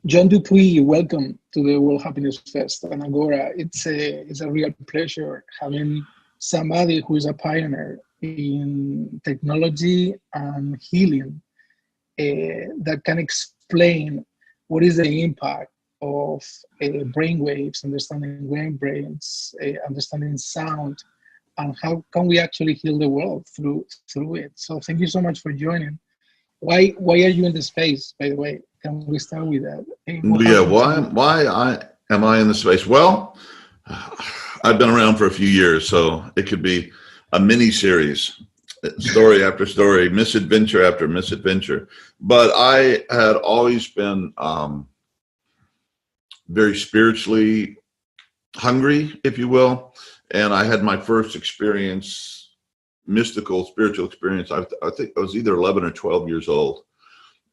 Jhon Dupuy, welcome to the World Happiness Fest and Agora. It's a real pleasure having somebody who is a pioneer in technology and healing that can explain what is the impact of brain waves, understanding brains, understanding sound, and how can we actually heal the world through it. So thank you so much for joining. Why are you in the space, by the way? Can we start with that? Yeah, why am I in the space? Well, I've been around for a few years, so it could be a mini series, story after story, misadventure after misadventure. But I had always been very spiritually hungry, if you will. And I had my first experience, mystical, spiritual experience. I think I was either 11 or 12 years old.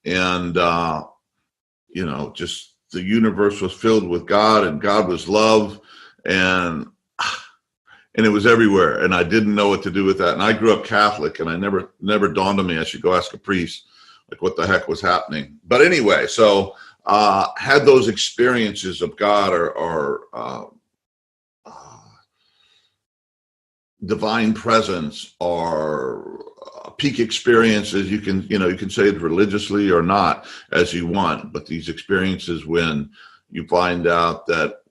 And, you know, just the universe was filled with God, and God was love, and it was everywhere. And I didn't know what to do with that. And I grew up Catholic, and I never dawned on me I should go ask a priest, like, what the heck was happening. But anyway, so had those experiences of God or divine presence or peak experiences. You can say it religiously or not as you want, but these experiences when you find out that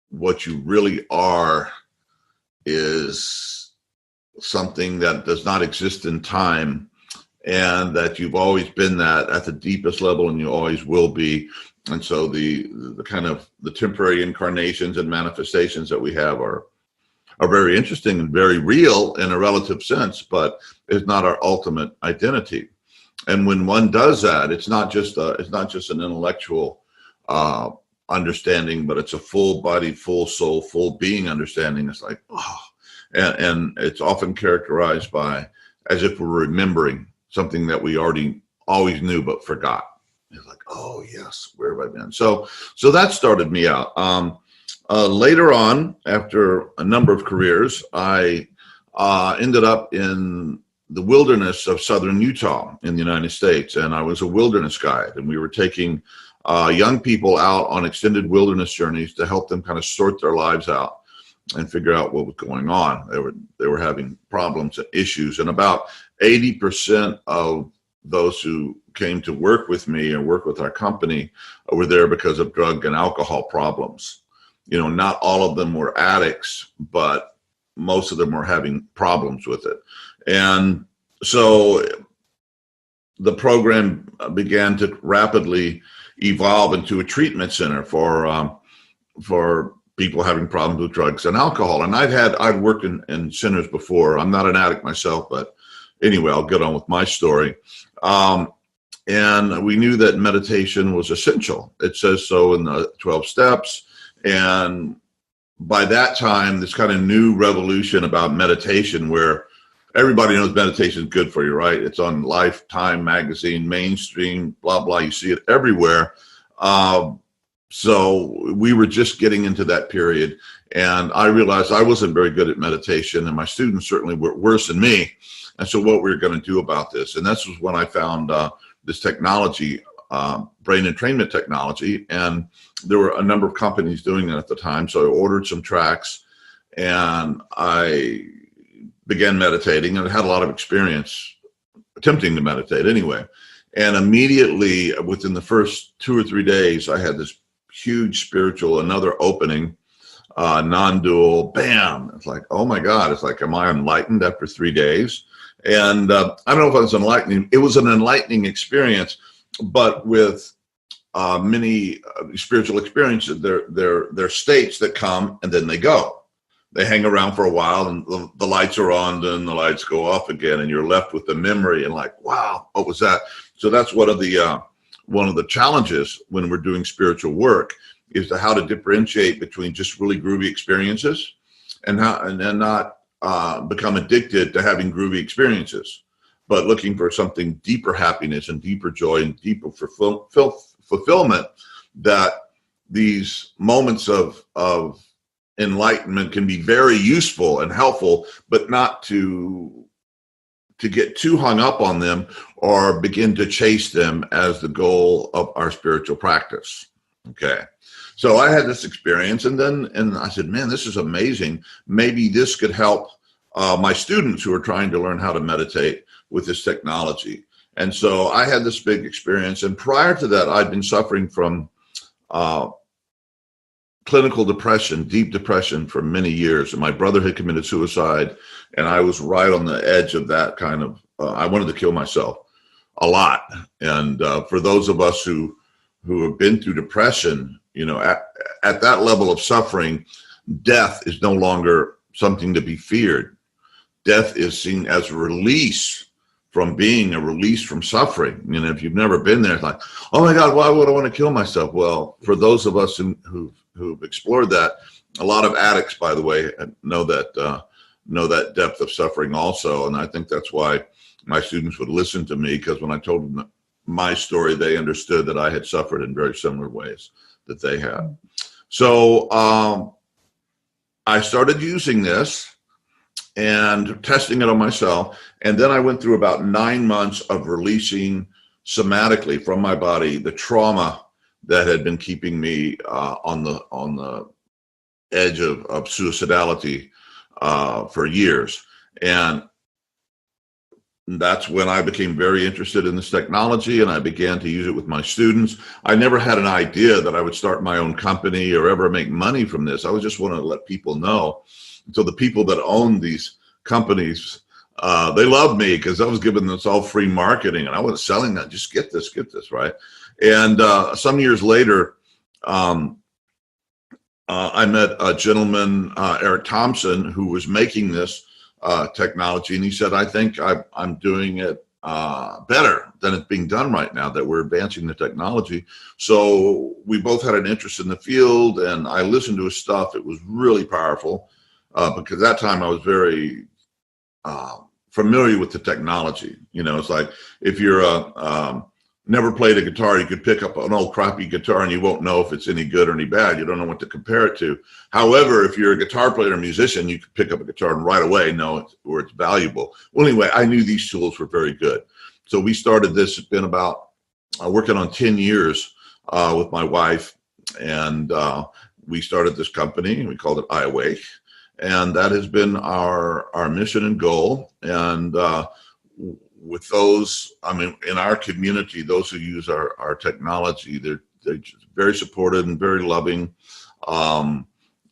what you really are is something that does not exist in time, and that you've always been that at the deepest level, and you always will be. And so the kind of the temporary incarnations and manifestations that we have are very interesting and very real in a relative sense, but it's not our ultimate identity. And when one does that, it's not just an intellectual understanding, but it's a full body, full soul, full being understanding. It's like, oh, and it's often characterized by as if we're remembering something that we always knew but forgot. It's like, oh yes, where have I been? So that started me out. Later on, after a number of careers, I ended up in the wilderness of southern Utah in the United States, and I was a wilderness guide, and we were taking young people out on extended wilderness journeys to help them kind of sort their lives out and figure out what was going on. They were having problems and issues, and about 80% of those who came to work with me and work with our company were there because of drug and alcohol problems. You know, not all of them were addicts, but most of them were having problems with it. And so the program began to rapidly evolve into a treatment center for people having problems with drugs and alcohol. And I'd worked in centers before. I'm not an addict myself, but anyway, I'll get on with my story. And we knew that meditation was essential. It says so in the 12 steps. And by that time, this kind of new revolution about meditation, where everybody knows meditation is good for you, right? It's on Lifetime magazine, mainstream, blah, blah. You see it everywhere. So we were just getting into that period. And I realized I wasn't very good at meditation, and my students certainly were worse than me. And so what we were going to do about this. And this was when I found this technology, brain entrainment technology, and there were a number of companies doing that at the time. So I ordered some tracks, and I began meditating, and I had a lot of experience attempting to meditate anyway. And immediately within the first 2 or 3 days, I had this huge spiritual, another opening, non-dual, bam. It's like, oh my God, it's like, am I enlightened after 3 days? And I don't know if it was enlightening. It was an enlightening experience, but with many spiritual experiences, they're states that come and then they go. They hang around for a while, and the lights are on, then the lights go off again, and you're left with the memory and like, wow, what was that? So that's one of the challenges when we're doing spiritual work, is to how to differentiate between just really groovy experiences and not become addicted to having groovy experiences, but looking for something deeper happiness and deeper joy and deeper fulfillment, that these moments of enlightenment can be very useful and helpful, but not to get too hung up on them or begin to chase them as the goal of our spiritual practice. Okay. So I had this experience, and I said, man, this is amazing. Maybe this could help my students who are trying to learn how to meditate with this technology. And so I had this big experience. And prior to that, I'd been suffering from clinical depression, deep depression for many years. And my brother had committed suicide, and I was right on the edge of that kind of, I wanted to kill myself a lot. And for those of us who have been through depression, you know, at that level of suffering, death is no longer something to be feared. Death is seen as a release from being, a release from suffering. You know, if you've never been there, it's like, oh my God, why would I want to kill myself? Well, for those of us who've explored that, a lot of addicts, by the way, know that depth of suffering also. And I think that's why my students would listen to me, because when I told them my story, they understood that I had suffered in very similar ways that they had. So I started using this and testing it on myself. And then I went through about 9 months of releasing somatically from my body the trauma that had been keeping me on the edge of suicidality for years. And that's when I became very interested in this technology, and I began to use it with my students. I never had an idea that I would start my own company or ever make money from this. I was just wanting to let people know. So the people that own these companies, they loved me because I was giving this all free marketing, and I wasn't selling that. Just get this, right? And some years later, I met a gentleman, Eric Thompson, who was making this technology, and he said, I think I'm doing it better than it's being done right now, that we're advancing the technology. So we both had an interest in the field, and I listened to his stuff. It was really powerful because at that time I was very familiar with the technology. You know, it's like if you're never played a guitar, you could pick up an old crappy guitar and you won't know if it's any good or any bad. You don't know what to compare it to. However, if you're a guitar player or musician, you could pick up a guitar and right away know where it's valuable. Well, anyway, I knew these tools were very good. So we started this. It's been about working on 10 years with my wife. And we started this company, and we called it I Awake. And that has been our mission and goal. And with those, I mean, in our community, those who use our technology, they're just very supportive and very loving. I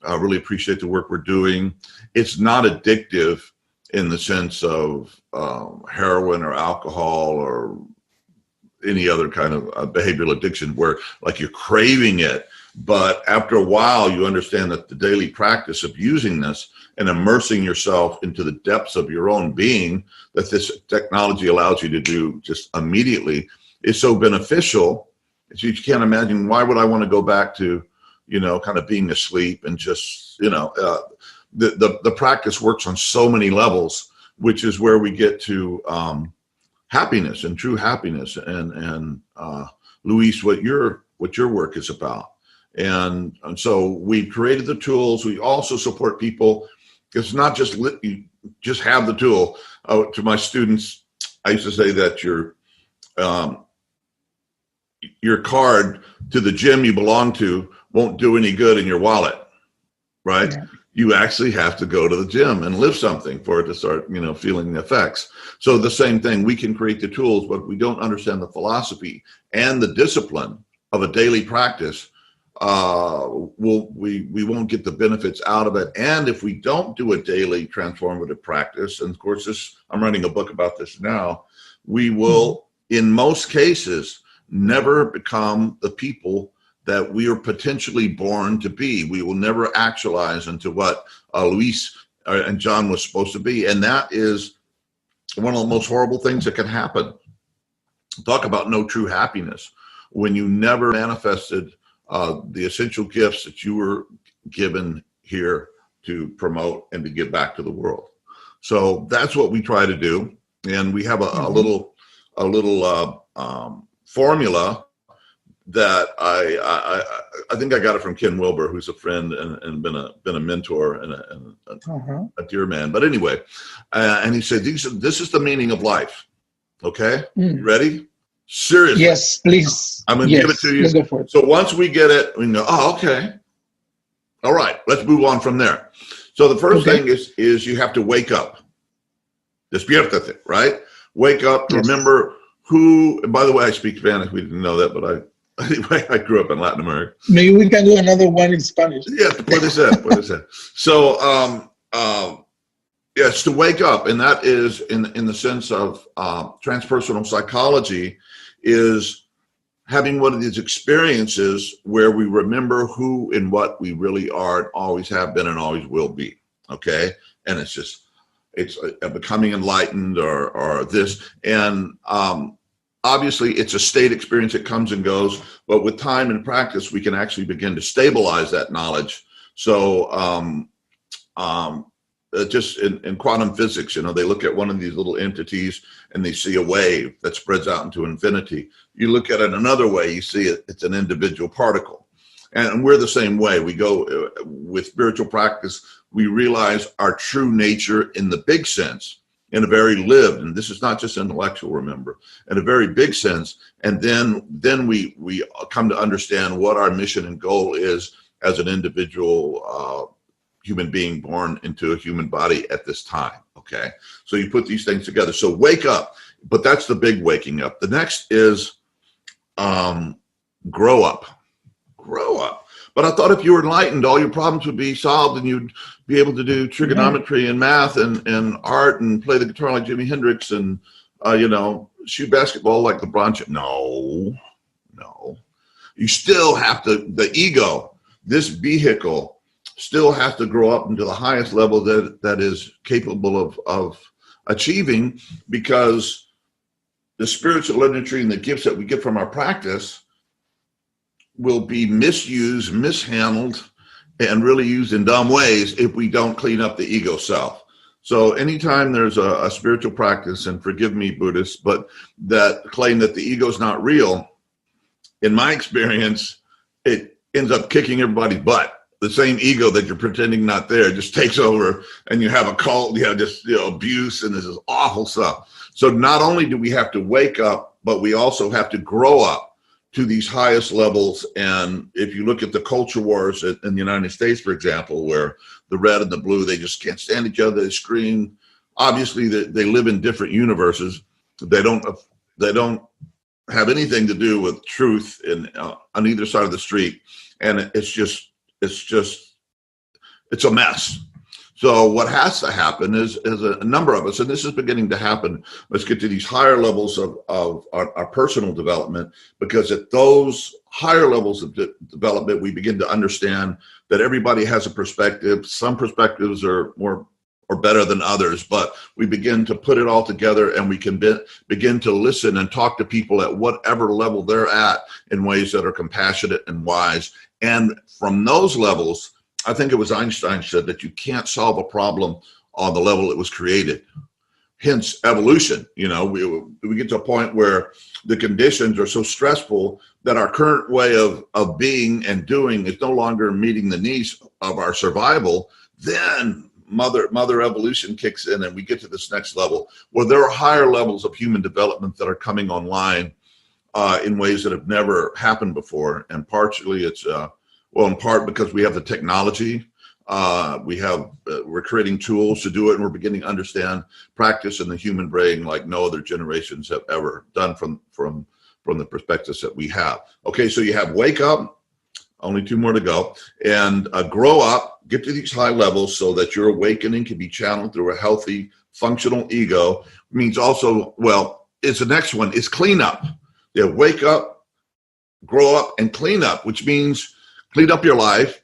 really appreciate the work we're doing. It's not addictive in the sense of heroin or alcohol or any other kind of behavioral addiction where like you're craving it. But after a while, you understand that the daily practice of using this and immersing yourself into the depths of your own being that this technology allows you to do just immediately is so beneficial. You can't imagine, why would I want to go back to, you know, kind of being asleep and just, you know, the practice works on so many levels, which is where we get to happiness and true happiness. And Luis, what your work is about. And so we created the tools. We also support people. It's not just you just have the tool. To my students, I used to say that your card to the gym you belong to won't do any good in your wallet, right? Yeah. You actually have to go to the gym and live something for it to start, you know, feeling the effects. So the same thing, we can create the tools, but we don't understand the philosophy and the discipline of a daily practice. We won't get the benefits out of it. And if we don't do a daily transformative practice, and of course I'm writing a book about this now, we will, in most cases, never become the people that we are potentially born to be. We will never actualize into what Luis and Jhon was supposed to be. And that is one of the most horrible things that can happen. Talk about no true happiness. When you never manifested the essential gifts that you were given here to promote and to give back to the world. So that's what we try to do. And we have a little formula that I think I got it from Ken Wilber, who's a friend and been a mentor and a dear man. But anyway, and he said, this is the meaning of life. Okay, you ready? Seriously. Yes, please. I'm going to give it to you. Let's go for it. So once we get it, we go, oh, okay. All right, let's move on from there. So the first thing is you have to wake up. Despiértate, right? Wake up, Yes. remember who, and by the way, I speak Spanish. We didn't know that, but anyway, I grew up in Latin America. Maybe we can do another one in Spanish. Yeah, puede ser. So, yes, to wake up, and that is in the sense of transpersonal psychology, is having one of these experiences where we remember who and what we really are and always have been and always will be, okay? And it's becoming enlightened or this. And obviously, it's a state experience that comes and goes, but with time and practice, we can actually begin to stabilize that knowledge. So just in quantum physics, they look at one of these little entities and they see a wave that spreads out into infinity. You look at it another way, you see it's an individual particle. And we're the same way. We go with spiritual practice, we realize our true nature in the big sense, in a very lived, and this is not just intellectual, remember, in a very big sense. And then we come to understand what our mission and goal is as an individual human being born into a human body at this time, okay? So you put these things together. So wake up, but that's the big waking up. The next is grow up. Grow up. But I thought if you were enlightened, all your problems would be solved and you'd be able to do trigonometry and math and art and play the guitar like Jimi Hendrix and, shoot basketball like LeBron James. No. You still have to, the ego, this vehicle, still has to grow up into the highest level that is capable of achieving, because the spiritual energy and the gifts that we get from our practice will be misused, mishandled, and really used in dumb ways if we don't clean up the ego self. So anytime there's a spiritual practice, and forgive me, Buddhists, but that claim that the ego is not real, in my experience, it ends up kicking everybody's butt. The same ego that you're pretending not there just takes over, and you have a cult, you have this abuse, and this is awful stuff. So not only do we have to wake up, but we also have to grow up to these highest levels. And if you look at the culture wars in the United States, for example, where the red and the blue, they just can't stand each other, they scream. Obviously, they live in different universes. They don't have anything to do with truth on either side of the street, and it's a mess. So what has to happen is a number of us, and this is beginning to happen, let's get to these higher levels of our personal development, because at those higher levels of development, we begin to understand that everybody has a perspective. Some perspectives are more or better than others, but we begin to put it all together, and we can begin to listen and talk to people at whatever level they're at in ways that are compassionate and wise. And from those levels, I think it was Einstein said that you can't solve a problem on the level it was created. Hence evolution. We get to a point where the conditions are so stressful that our current way of being and doing is no longer meeting the needs of our survival. Then mother evolution kicks in, and we get to this next level where there are higher levels of human development that are coming online in ways that have never happened before. And partially it's in part because we have the technology, we're creating tools to do it, and we're beginning to understand practice in the human brain like no other generations have ever done from the perspectives that we have. Okay, so you have wake up, only 2 more to go, and grow up, get to these high levels so that your awakening can be channeled through a healthy, functional ego. It means also, it's the next one, is clean up. Yeah, wake up, grow up, and clean up, which means clean up your life,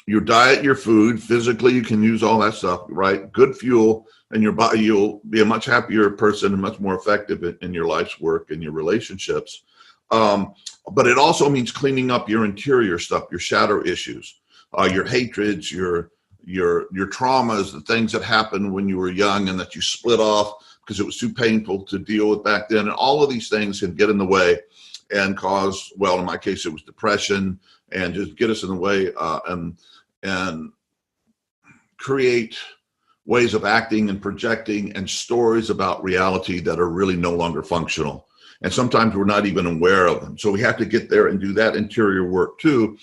your diet, your food. Physically, you can use all that stuff, right? Good fuel, and your body, you'll be a much happier person and much more effective in your life's work and your relationships. But it also means cleaning up your interior stuff, your shadow issues, your hatreds, your traumas, the things that happened when you were young and that you split off because it was too painful to deal with back then. And all of these things can get in the way and cause, in my case, it was depression, and just get us in the way and create ways of acting and projecting and stories about reality that are really no longer functional. And sometimes we're not even aware of them. So we have to get there and do that interior work too.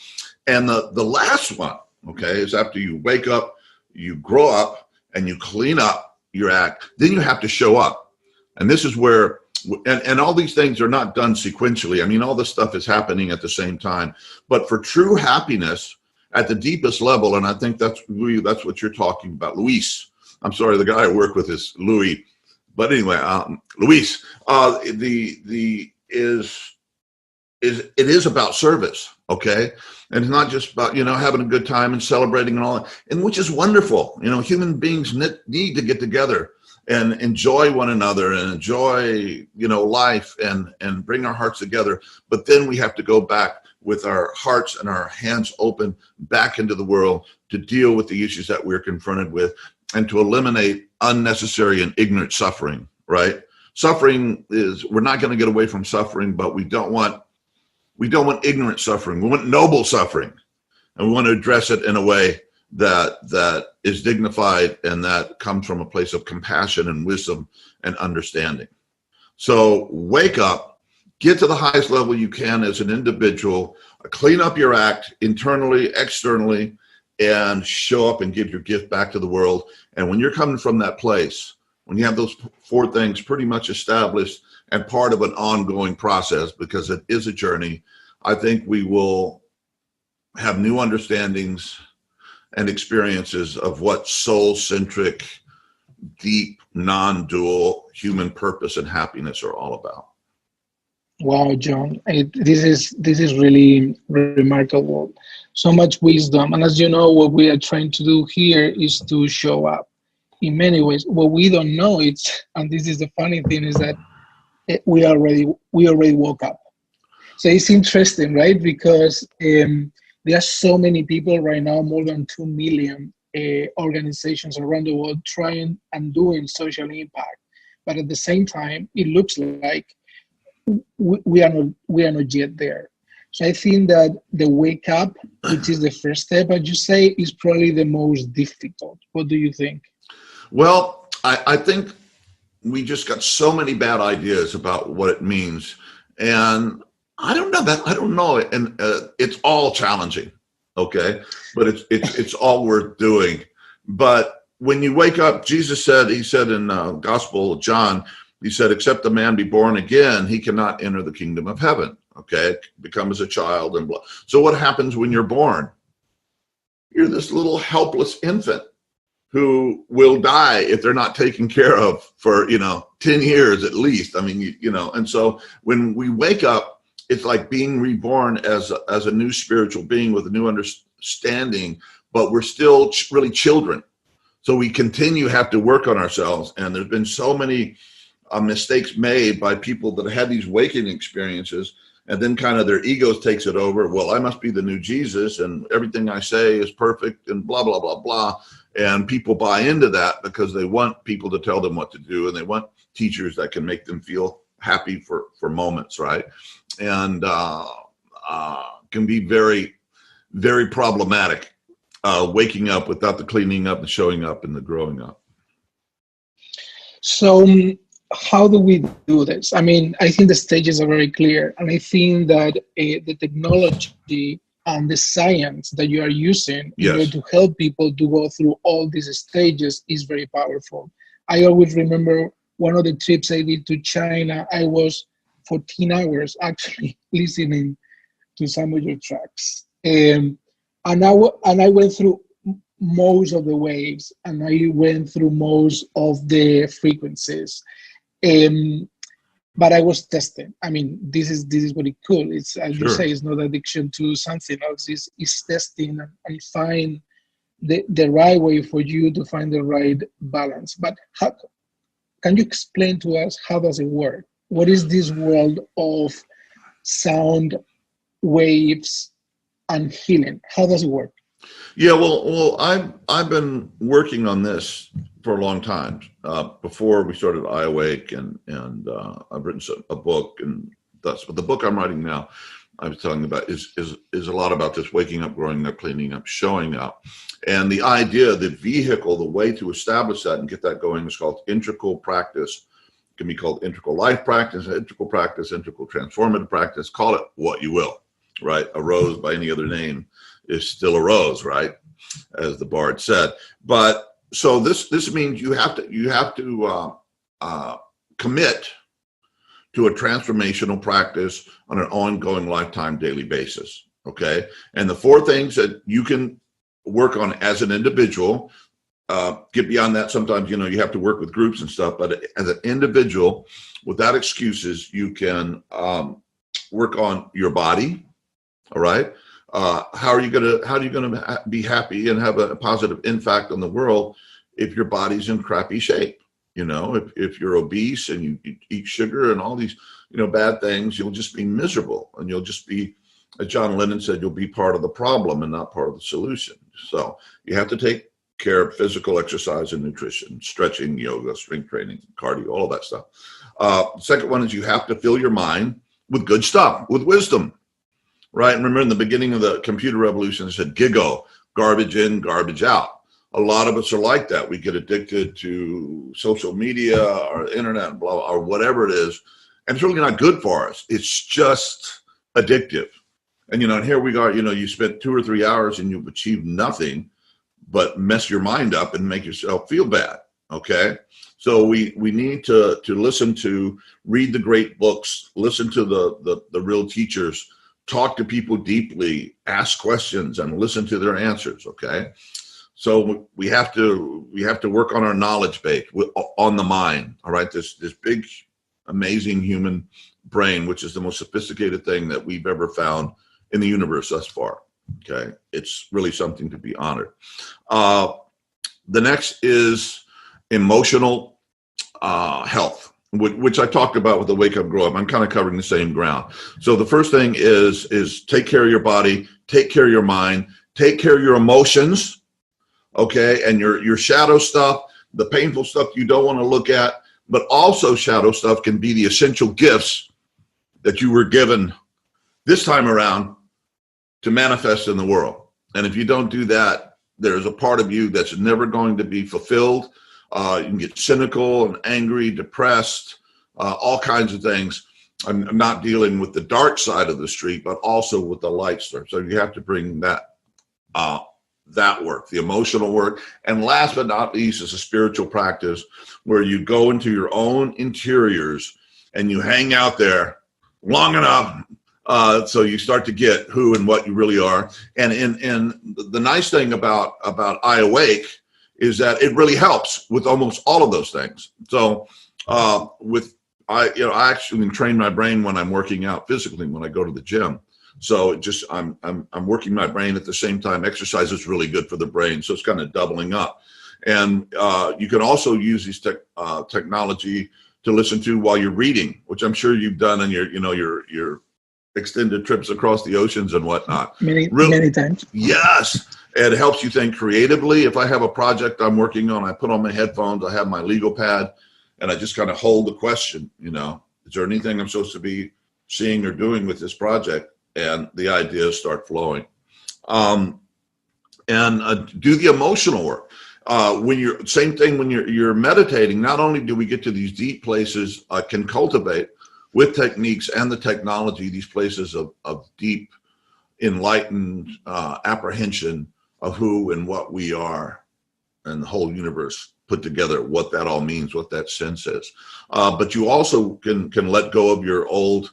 And the last one, okay, is after you wake up, you grow up, and you clean up your act, then you have to show up. And this is where, and all these things are not done sequentially. I mean, all this stuff is happening at the same time. But for true happiness at the deepest level, and I think that's what you're talking about, Luis. I'm sorry, the guy I work with is Louis. But anyway, Luis, it is about service, okay? And it's not just about, having a good time and celebrating and all that, and which is wonderful. Human beings need to get together and enjoy one another and enjoy, life and bring our hearts together. But then we have to go back with our hearts and our hands open back into the world to deal with the issues that we're confronted with and to eliminate unnecessary and ignorant suffering, right? Suffering we're not going to get away from suffering, but we don't want ignorant suffering. We want noble suffering, and we want to address it in a way that is dignified and that comes from a place of compassion and wisdom and understanding. So wake up, get to the highest level you can as an individual, clean up your act internally, externally, and show up and give your gift back to the world. And when you're coming from that place, when you have those 4 things pretty much established and part of an ongoing process, because it is a journey, I think we will have new understandings and experiences of what soul-centric, deep, non-dual human purpose and happiness are all about. Wow, Jhon, this is really remarkable. So much wisdom, and as you know, what we are trying to do here is to show up. In many ways, what we don't know and this is the funny thing, is that we already woke up. So it's interesting, right? Because there are so many people right now, more than 2 million organizations around the world trying and doing social impact, but at the same time, it looks like we are not yet there. So I think that the wake up, which is the first step, as you say, is probably the most difficult. What do you think? Well, I think we just got so many bad ideas about what it means, and I don't know, and it's all challenging, okay? But it's all worth doing. But when you wake up, Jesus said, he said in Gospel of John, he said, except a man be born again, he cannot enter the kingdom of heaven, okay? Become as a child and blah. So what happens when you're born? You're this little helpless infant who will die if they're not taken care of for, 10 years at least. I mean, and so when we wake up, it's like being reborn as a new spiritual being with a new understanding, but we're still really children. So we have to work on ourselves. And there's been so many mistakes made by people that had these awakening experiences, and then kind of their egos takes it over. Well, I must be the new Jesus, and everything I say is perfect, and blah, blah, blah, blah. And people buy into that because they want people to tell them what to do, and they want teachers that can make them feel happy for moments, right? And can be very, very problematic, waking up without the cleaning up and showing up and the growing up. So how do we do this? I mean, I think the stages are very clear, and I think that the technology and the science that you are using in order to help people to go through all these stages is very powerful. I always remember one of the trips I did to China, I was 14 hours actually listening to some of your tracks. And I went through most of the waves, and I went through most of the frequencies. But I was testing. I mean, this is what it could. It's, as you say, it's not addiction to something else. It's testing and find the right way for you to find the right balance. But can you explain to us, how does it work? What is this world of sound, waves, and healing? How does it work? Yeah, well, I've been working on this for a long time. Before we started iAwake, and I've written a book, and but the book I'm writing now, I was telling you about, is a lot about this waking up, growing up, cleaning up, showing up. And the idea, the vehicle, the way to establish that and get that going is called integral practice can be called integral life practice, integral practice, integral transformative practice. Call it what you will, right? A rose by any other name is still a rose, right? As the bard said. But so this means you have to commit to a transformational practice on an ongoing, lifetime, daily basis. Okay, and the 4 things that you can work on as an individual. Get beyond that. Sometimes, you have to work with groups and stuff, but as an individual, without excuses, you can work on your body. All right. How are you gonna be happy and have a positive impact on the world if your body's in crappy shape? If you're obese and you eat sugar and all these, bad things, you'll just be miserable, and you'll just be, as John Lennon said, you'll be part of the problem and not part of the solution. So you have to take care of physical exercise and nutrition, stretching, yoga, strength training, cardio, all of that stuff. Second one is you have to fill your mind with good stuff, with wisdom, right? And remember, in the beginning of the computer revolution, it said GIGO, garbage in, garbage out. A lot of us are like that. We get addicted to social media or internet, blah, or whatever it is, and it's really not good for us. It's just addictive. And, and here we are, you spent 2 or 3 hours and you've achieved nothing but mess your mind up and make yourself feel bad. Okay. So we need to listen to, read the great books, listen to the real teachers, talk to people deeply, ask questions and listen to their answers. Okay. So we have to work on our knowledge base, on the mind. All right. This big, amazing human brain, which is the most sophisticated thing that we've ever found in the universe thus far. Okay, it's really something to be honored. The next is emotional health, which I talked about with the Wake Up Grow Up. I'm kind of covering the same ground. So the first thing is take care of your body, take care of your mind, take care of your emotions. Okay, and your shadow stuff, the painful stuff you don't want to look at, but also shadow stuff can be the essential gifts that you were given this time around to manifest in the world. And if you don't do that, there's a part of you that's never going to be fulfilled. You can get cynical and angry, depressed, all kinds of things. I'm not dealing with the dark side of the street, but also with the light side. So you have to bring that work, the emotional work. And last but not least is a spiritual practice where you go into your own interiors and you hang out there long enough so you start to get who and what you really are. And the nice thing about I Awake is that it really helps with almost all of those things. So I actually train my brain when I'm working out physically, when I go to the gym. So I'm working my brain at the same time. Exercise is really good for the brain, so it's kind of doubling up. And you can also use these technology to listen to while you're reading, which I'm sure you've done in your extended trips across the oceans and whatnot. Many times. Yes. And it helps you think creatively. If I have a project I'm working on, I put on my headphones, I have my legal pad, and I just kind of hold the question, is there anything I'm supposed to be seeing or doing with this project? And the ideas start flowing. And do the emotional work. When you're meditating, not only do we get to these deep places, can cultivate with techniques and the technology, these places of deep, enlightened apprehension of who and what we are and the whole universe put together, what that all means, what that sense is. But you also can let go of your old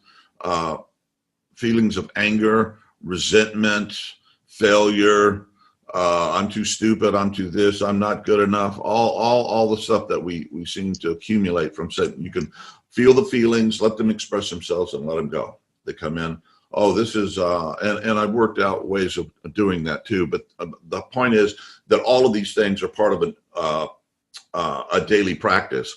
feelings of anger, resentment, failure, I'm too stupid, I'm too this, I'm not good enough, all the stuff that we seem to accumulate from setting. You can feel the feelings, let them express themselves and let them go. They come in, oh, this is, and I've worked out ways of doing that too. But the point is that all of these things are part of a daily practice.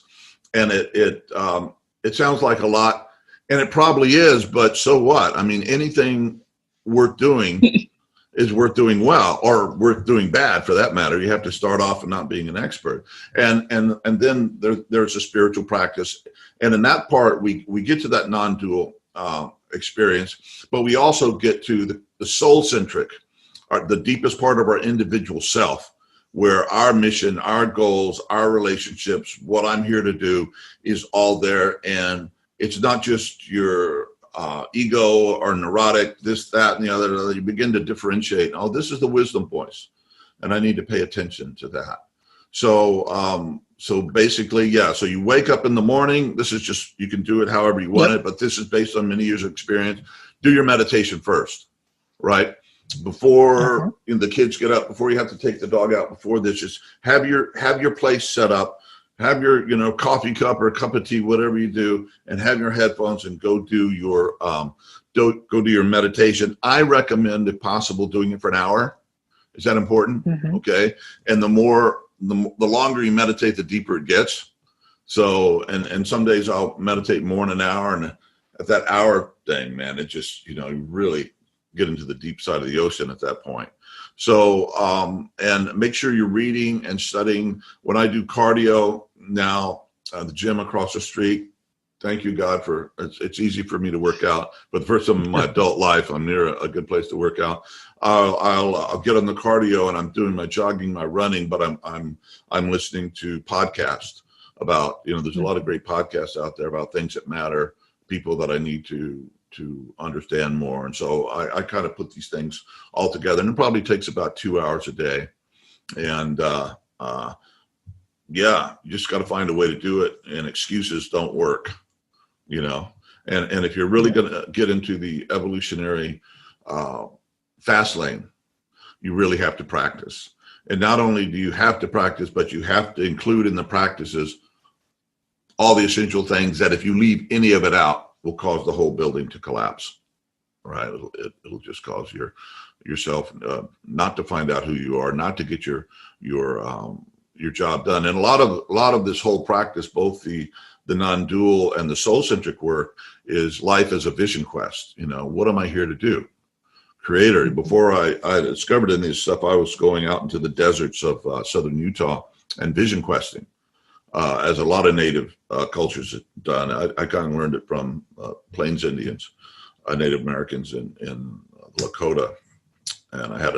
And it sounds like a lot, and it probably is, but so what? I mean, anything worth doing is worth doing well, or worth doing bad for that matter. You have to start off and not being an expert. And then there's a spiritual practice. And in that part, we get to that non-dual experience, but we also get to the soul-centric, the deepest part of our individual self, where our mission, our goals, our relationships, what I'm here to do is all there. And it's not just your ego or neurotic, this, that, and the other. You begin to differentiate. Oh, this is the wisdom voice, and I need to pay attention to that. So, so basically, yeah. So you wake up in the morning. This is just, you can do it however you want it, but this is based on many years of experience. Do your meditation first, right? Before the kids get up, before you have to take the dog out, before this, just have your place set up. Have your, coffee cup or a cup of tea, whatever you do, and have your headphones and go do your meditation. I recommend, if possible, doing it for an hour. Is that important? Okay. And the longer you meditate, the deeper it gets. So, and some days I'll meditate more than an hour, and at that hour thing, man, it just, you really get into the deep side of the ocean at that point. So, and make sure you're reading and studying. When I do cardio now, the gym across the street, thank you, God, for it's easy for me to work out. But the first time in my adult life, I'm near a good place to work out. I'll get on the cardio and I'm doing my jogging, my running, but I'm listening to podcasts about, there's a lot of great podcasts out there about things that matter, people that I need to understand more. And so I kind of put these things all together, and it probably takes about 2 hours a day. And you just got to find a way to do it, and excuses don't work, and if you're really going to get into the evolutionary fast lane, you really have to practice. And not only do you have to practice, but you have to include in the practices all the essential things that if you leave any of it out, will cause the whole building to collapse, right? It'll just cause yourself not to find out who you are, not to get your job done. And a lot of this whole practice, both the non-dual and the soul-centric work, is life as a vision quest. What am I here to do? Creator. Before I discovered any of this stuff, I was going out into the deserts of southern Utah and vision questing. As a lot of native cultures have done. I kind of learned it from Plains Indians, Native Americans in Lakota, and I had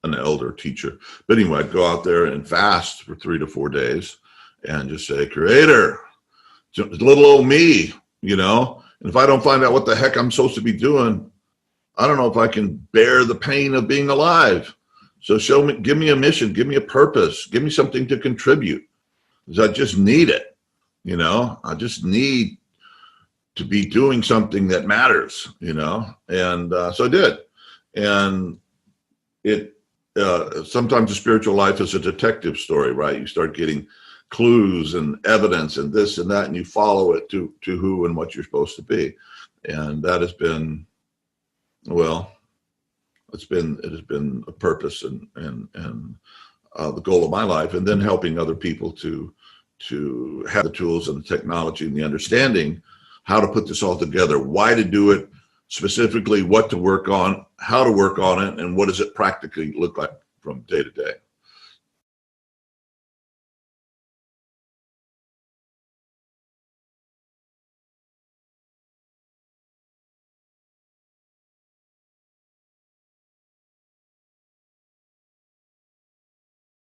an elder teacher. But anyway, I'd go out there and fast for 3 to 4 days and just say, Creator, little old me, and if I don't find out what the heck I'm supposed to be doing, I don't know if I can bear the pain of being alive. So give me a mission, give me a purpose, give me something to contribute. Because I just need it, I just need to be doing something that matters, and so I did. And it sometimes the spiritual life is a detective story, right? You start getting clues and evidence and this and that, and you follow it to who and what you're supposed to be. And that has been, it has been a purpose and the goal of my life, and then helping other people to have the tools and the technology and the understanding how to put this all together, why to do it, specifically what to work on, how to work on it, and what does it practically look like from day to day.